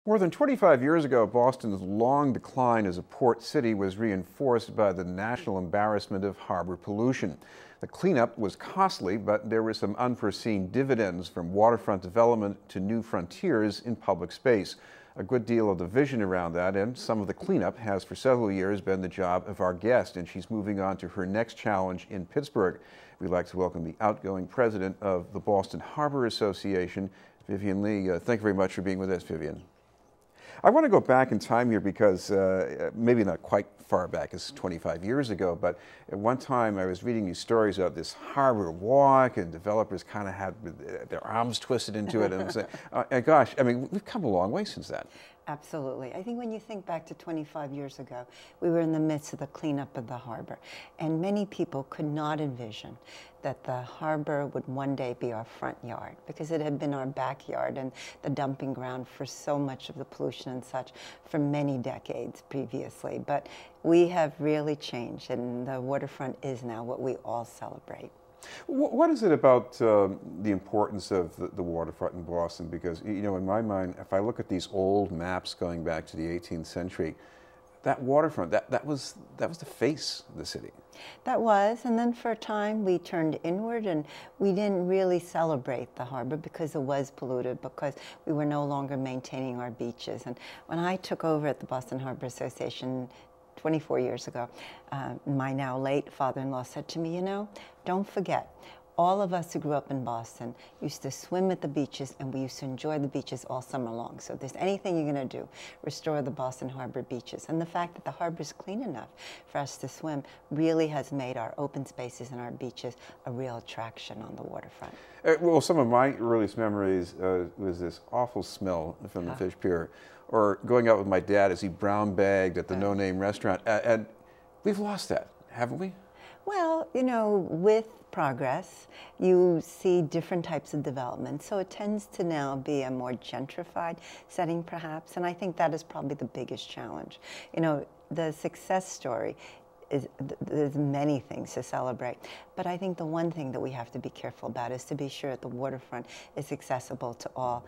More than 25 years ago, Boston's long decline as a port city was reinforced by the national embarrassment of harbor pollution. The cleanup was costly, but there were some unforeseen dividends from waterfront development to new frontiers in public space. A good deal of the vision around that and some of the cleanup has for several years been the job of our guest, and she's moving on to her next challenge in Pittsburgh. We'd like to welcome the outgoing president of the Boston Harbor Association, Vivien Lee. Thank you very much for being with us, Vivien. I want to go back in time here because maybe not quite far back as 25 years ago, but at one time I was reading these stories about this harbor walk and developers kind of had their arms twisted into it. And I'm saying, gosh, I mean, we've come a long way since that. Absolutely. I think when you think back to 25 years ago, we were in the midst of the cleanup of the harbor, and many people could not envision that the harbor would one day be our front yard, because it had been our backyard and the dumping ground for so much of the pollution and such for many decades previously. But we have really changed, and the waterfront is now what we all celebrate. What is it about the importance of the waterfront in Boston? Because, you know, in my mind, if I look at these old maps going back to the 18th century, that waterfront, that was the face of the city. That was, and then for a time we turned inward and we didn't really celebrate the harbor because it was polluted, because we were no longer maintaining our beaches. And when I took over at the Boston Harbor Association 24 years ago, my now late father-in-law said to me, you know, don't forget, all of us who grew up in Boston used to swim at the beaches, and we used to enjoy the beaches all summer long. So if there's anything you're going to do, restore the Boston Harbor beaches. And the fact that the harbor is clean enough for us to swim really has made our open spaces and our beaches a real attraction on the waterfront. Well, some of my earliest memories was this awful smell from the fish pier, or going out with my dad as he brown bagged at the no-name restaurant. And we've lost that, haven't we? Well, you know, with progress, you see different types of development. So it tends to now be a more gentrified setting, perhaps. And I think that is probably the biggest challenge. You know, the success story is there's many things to celebrate. But I think the one thing that we have to be careful about is to be sure that the waterfront is accessible to all,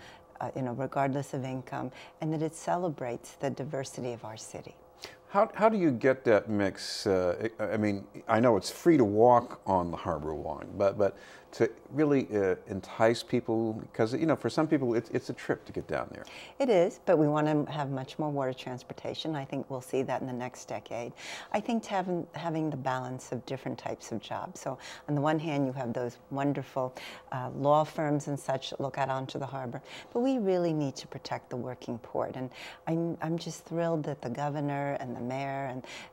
you know, regardless of income, and that it celebrates the diversity of our city. How do you get that mix? I mean, I know it's free to walk on the harbor lawn, but to really entice people, because, you know, for some people it's a trip to get down there. It is, but we want to have much more water transportation. I think we'll see that in the next decade. I think having the balance of different types of jobs. So on the one hand, you have those wonderful law firms and such that look out onto the harbor, but we really need to protect the working port. And I'm just thrilled that the governor and the mayor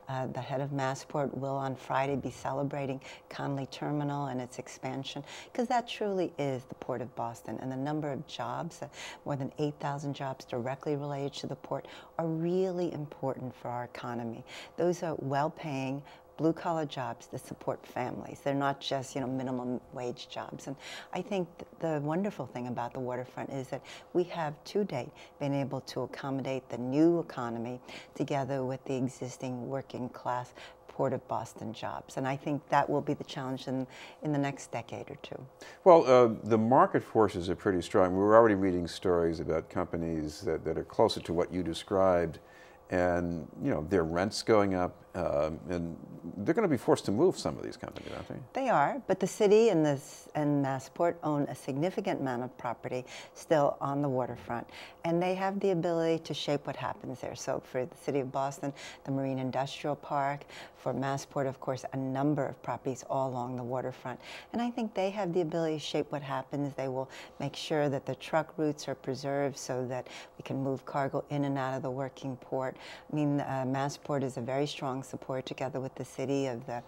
and the head of Massport will on Friday be celebrating Conley Terminal and its expansion, because that truly is the Port of Boston, and the number of jobs, more than 8,000 jobs directly related to the port, are really important for our economy. Those are well-paying, blue-collar jobs that support families. They're not just, you know, minimum wage jobs. And I think the wonderful thing about the waterfront is that we have to date been able to accommodate the new economy together with the existing working class Port of Boston jobs. And I think that will be the challenge in the next decade or two. Well, the market forces are pretty strong. We're already reading stories about companies that are closer to what you described, and, you know, their rents going up, and they're going to be forced to move, some of these companies, aren't they? They are, but the city and Massport own a significant amount of property still on the waterfront, and they have the ability to shape what happens there. So for the city of Boston, the Marine Industrial Park; for Massport, of course, a number of properties all along the waterfront. And I think they have the ability to shape what happens. They will make sure that the truck routes are preserved so that we can move cargo in and out of the working port. I mean, Massport is a very strong supporter, together with the city, of the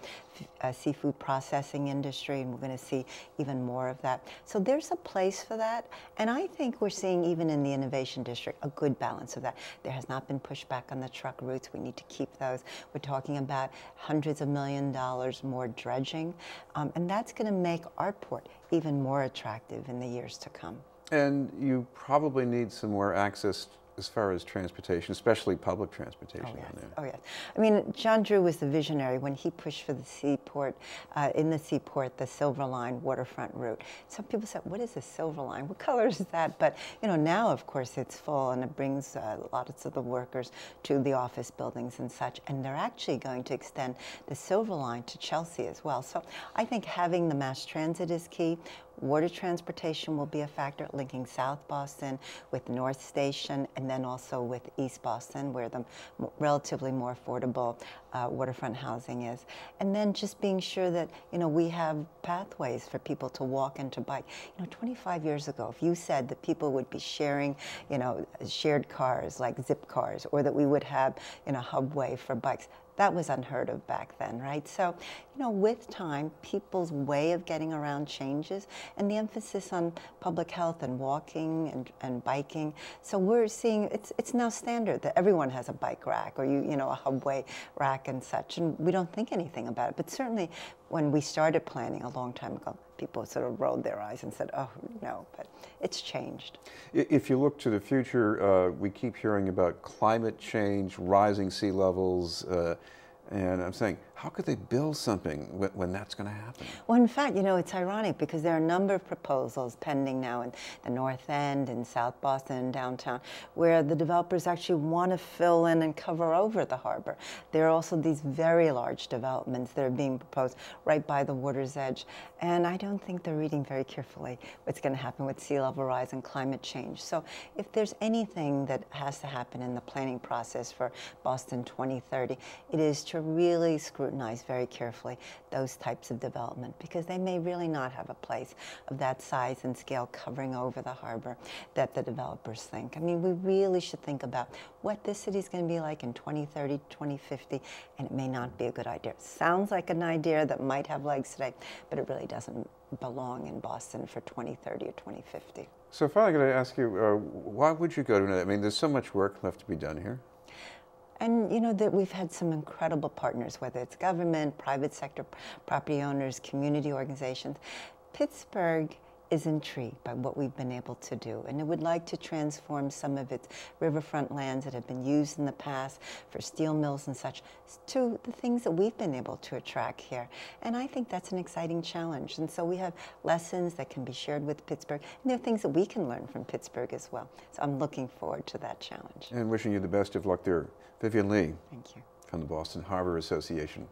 seafood processing industry, and we're going to see even more of that. So there's a place for that, and I think we're seeing, even in the Innovation District, a good balance of that. There has not been pushback on the truck routes. We need to keep those. We're talking about hundreds of $millions more dredging, and that's going to make our port even more attractive in the years to come. And you probably need some more access as far as transportation, especially public transportation Oh, yes. down there? Oh, yes. I mean, John Drew was the visionary when he pushed for the seaport, in the seaport, the Silver Line waterfront route. Some people said, what is a Silver Line? What color is that? But, you know, now, of course, it's full, and it brings lots of the workers to the office buildings and such. And they're actually going to extend the Silver Line to Chelsea as well. So I think having the mass transit is key. Water transportation will be a factor, linking South Boston with North Station, and then also with East Boston, where the relatively more affordable waterfront housing is. And then just being sure that, you know, we have pathways for people to walk and to bike. You know, 25 years ago, if you said that people would be sharing, you know, shared cars like zip cars, or that we would have, you know, hubway for bikes, that was unheard of back then, right? So, you know, with time, people's way of getting around changes, and the emphasis on public health and walking and biking. So we're seeing it's now standard that everyone has a bike rack, or you know, a hubway rack and such, and we don't think anything about it. But certainly when we started planning a long time ago, people sort of rolled their eyes and said, oh, no, but it's changed. If you look to the future, we keep hearing about climate change, rising sea levels, and I'm saying, how could they build something when that's going to happen? Well, in fact, you know, it's ironic because there are a number of proposals pending now in the North End, in South Boston, and downtown, where the developers actually want to fill in and cover over the harbor. There are also these very large developments that are being proposed right by the water's edge. And I don't think they're reading very carefully what's going to happen with sea level rise and climate change. So if there's anything that has to happen in the planning process for Boston 2030, it is to really scrutinize very carefully those types of development, because they may really not have a place of that size and scale covering over the harbor that the developers think. I mean, we really should think about what this city is going to be like in 2030, 2050, and it may not be a good idea. It sounds like an idea that might have legs today, but it really doesn't belong in Boston for 2030 or 2050. So finally, I'm going to ask you, why would you go to another? I mean, there's so much work left to be done here. And you know that we've had some incredible partners, whether it's government, private sector, property owners, community organizations. Pittsburgh is intrigued by what we've been able to do, and it would like to transform some of its riverfront lands that have been used in the past for steel mills and such to the things that we've been able to attract here. And I think that's an exciting challenge. And so we have lessons that can be shared with Pittsburgh, and there are things that we can learn from Pittsburgh as well. So I'm looking forward to that challenge. And wishing you the best of luck there. Vivien Leigh. Thank you. From the Boston Harbor Association.